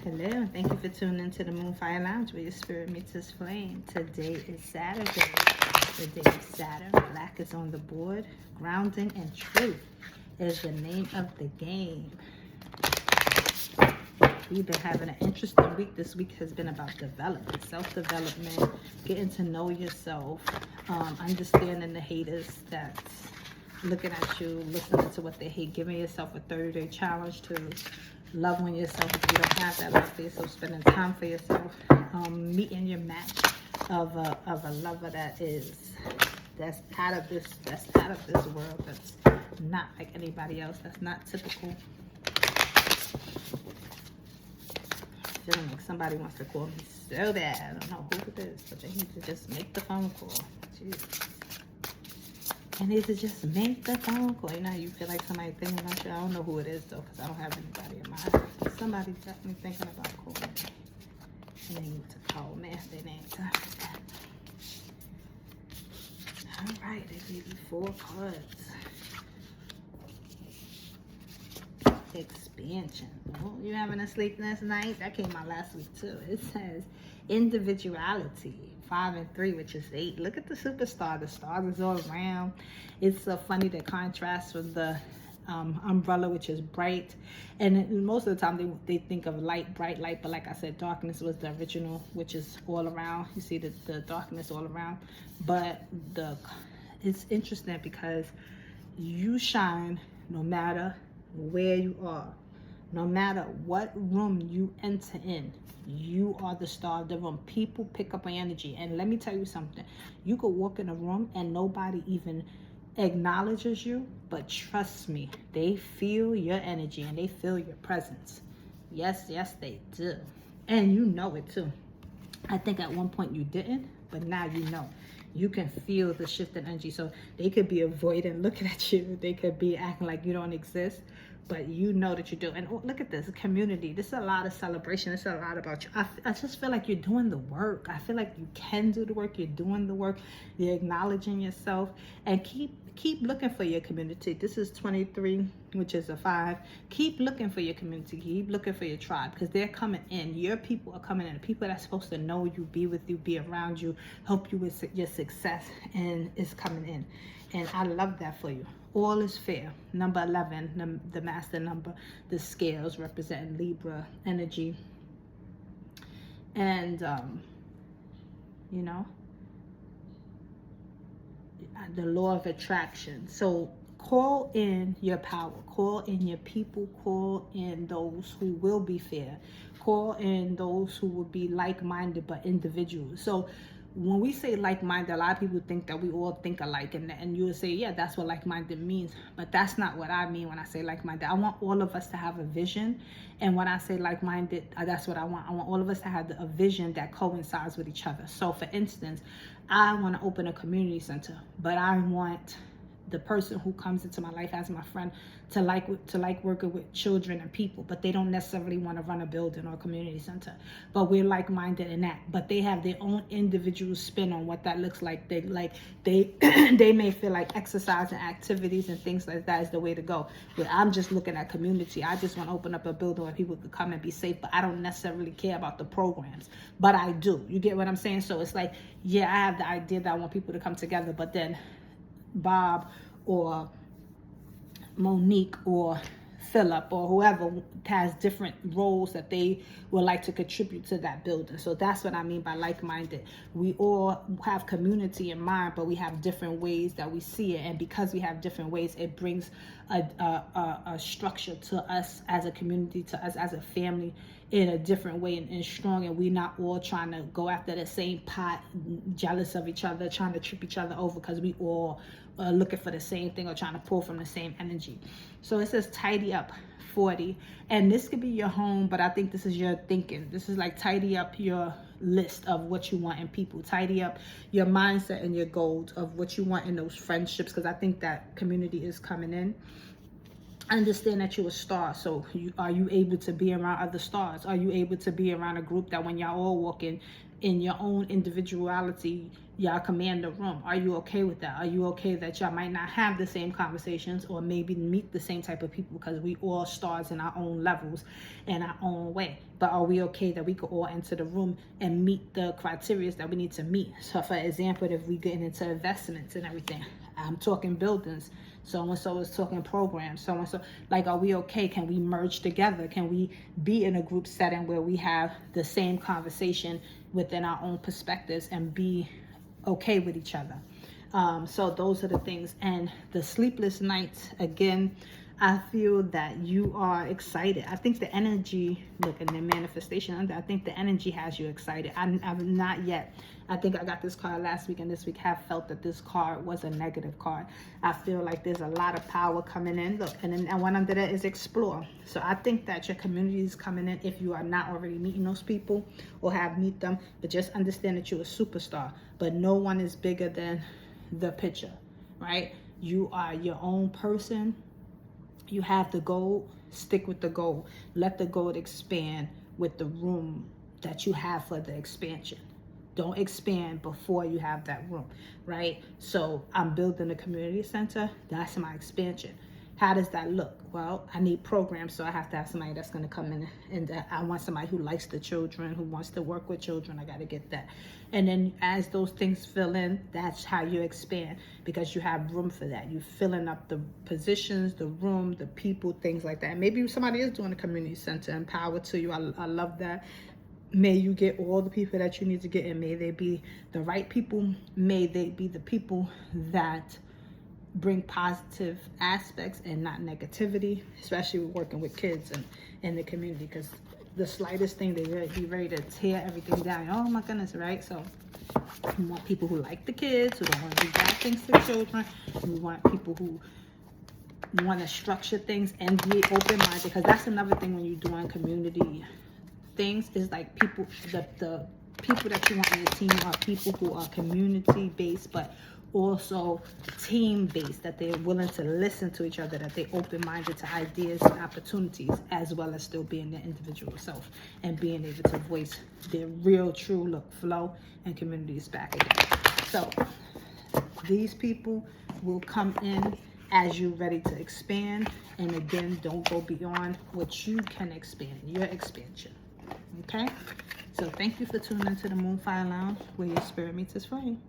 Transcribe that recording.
Hello, thank you for tuning into the Moonfire Lounge where your spirit meets its flame. Today is Saturday, the day of Saturn. Black is on the board. Grounding and truth is the name of the game. We've been having an interesting week. This week has been about development, self-development, getting to know yourself, understanding the haters that's looking at you, listening to what they hate, giving yourself a 30-day challenge to love on yourself if you don't have that love for yourself, spending time for yourself, meeting your match of a lover that's out of this world, that's not like anybody else, that's not typical. Feeling like somebody wants to call me so bad. I don't know who it is, but they need to just make the phone call. Jesus. I need to just make the phone call. You know how you feel like somebody thinking about you? I don't know who it is though, because I don't have anybody in mind. But somebody's definitely thinking about calling me. They need to call me. They need to. All right, they gave you 4 cards. Expansion. Oh, you having a sleepless night? That came out last week too. It says individuality. 5 and 3, which is 8. Look at the superstar. The stars is all around. It's so funny the contrast with the umbrella, which is bright. And most of the time they think of light, bright light. But like I said, darkness was the original, which is all around. You see the darkness all around. But it's interesting because you shine no matter where you are, no matter what room you enter in. You are the star of the room. People pick up on energy. And let me tell you something. You could walk in a room and nobody even acknowledges you, but trust me, they feel your energy and they feel your presence. Yes, they do. And you know it too. I think at one point you didn't, but now you know. You can feel the shift in energy. So they could be avoiding looking at you. They could be acting like you don't exist, but you know that you do. And oh, look at this community. This is a lot of celebration. It's a lot about you. I just feel like you're doing the work. I feel like you can do the work. You're doing the work. You're acknowledging yourself. And keep looking for your community. This is 23, which is a 5. Keep looking for your community. Keep looking for your tribe, because they're coming in. Your people are coming in. The people that's supposed to know you, be with you, be around you, help you with your success, and is coming in. And I love that for you. All is fair. Number 11, the master number, the scales representing Libra energy. And, you know, the law of attraction. So call in your power, call in your people, call in those who will be fair, call in those who will be like-minded but individuals. So when we say like-minded, a lot of people think that we all think alike, and you would say, yeah, that's what like-minded means, but that's not what I mean when I say like-minded. I want all of us to have a vision, and when I say like-minded, that's what I want. I want all of us to have a vision that coincides with each other. So for instance, I want to open a community center, but I want the person who comes into my life as my friend to like working with children and people, but they don't necessarily want to run a building or a community center. But we're like-minded in that. But they have their own individual spin on what that looks like. They they may feel like exercise and activities and things like that is the way to go. But I'm just looking at community. I just want to open up a building where people could come and be safe, but I don't necessarily care about the programs. But I do. You get what I'm saying? So it's like, yeah, I have the idea that I want people to come together, but then Bob or Monique or Philip or whoever has different roles that they would like to contribute to that building. So that's what I mean by like-minded. We all have community in mind, but we have different ways that we see it. And because we have different ways, it brings a structure to us as a community, to us as a family, in a different way and strong. And we're not all trying to go after the same pot, jealous of each other, trying to trip each other over because we all looking for the same thing or trying to pull from the same energy. So it says tidy up 40, and this could be your home, but I think this is your thinking. This is like tidy up your list of what you want in people, tidy up your mindset and your goals of what you want in those friendships, because I think that community is coming in. understand that you're a star. So are you able to be around other stars? Are you able to be around a group that when y'all all walking in your own individuality, y'all command the room? Are you okay with that? Are you okay that y'all might not have the same conversations or maybe meet the same type of people, because we all stars in our own levels, in our own way? But are we okay that we could all enter the room and meet the criteria that we need to meet? So for example, if we get into investments and everything, I'm talking buildings, so-and-so is talking programs, so-and-so, like, are we okay? Can we merge together? Can we be in a group setting where we have the same conversation within our own perspectives and be okay with each other? So those are the things. And the sleepless nights, again, I feel that you are excited. I think the energy, look, and the manifestation, I think the energy has you excited. I'm not yet. I think I got this card last week, and this week have felt that this card was a negative card. I feel like there's a lot of power coming in. Look, and one under that is explore. So I think that your community is coming in if you are not already meeting those people or have meet them. But just understand that you're a superstar. But no one is bigger than the picture, right? You are your own person. You have the goal, stick with the goal. Let the goal expand with the room that you have for the expansion. Don't expand before you have that room, right? So I'm building a community center. That's my expansion. How does that look? Well, I need programs, so I have to have somebody that's going to come in, and I want somebody who likes the children, who wants to work with children. I got to get that. And then as those things fill in, that's how you expand, because you have room for that. You're filling up the positions, the room, the people, things like that. And maybe somebody is doing a community center, and power to you. I love that. May you get all the people that you need to get, and may they be the right people. May they be the people that bring positive aspects and not negativity, especially working with kids and in the community, because the slightest thing, they be ready to tear everything down. Oh my goodness, right? So we want people who like the kids, who don't want to do bad things to children. We want people who want to structure things and be open-minded, because that's another thing when you're doing community things, is like people, the people that you want on your team are people who are community-based, but also team-based, that they're willing to listen to each other, that they're open-minded to ideas and opportunities, as well as still being their individual self and being able to voice their real, true look, flow, and communities back again. So these people will come in as you're ready to expand. And again, don't go beyond what you can expand, your expansion. Okay? So thank you for tuning into the Moonfire Lounge, where your spirit meets its flame.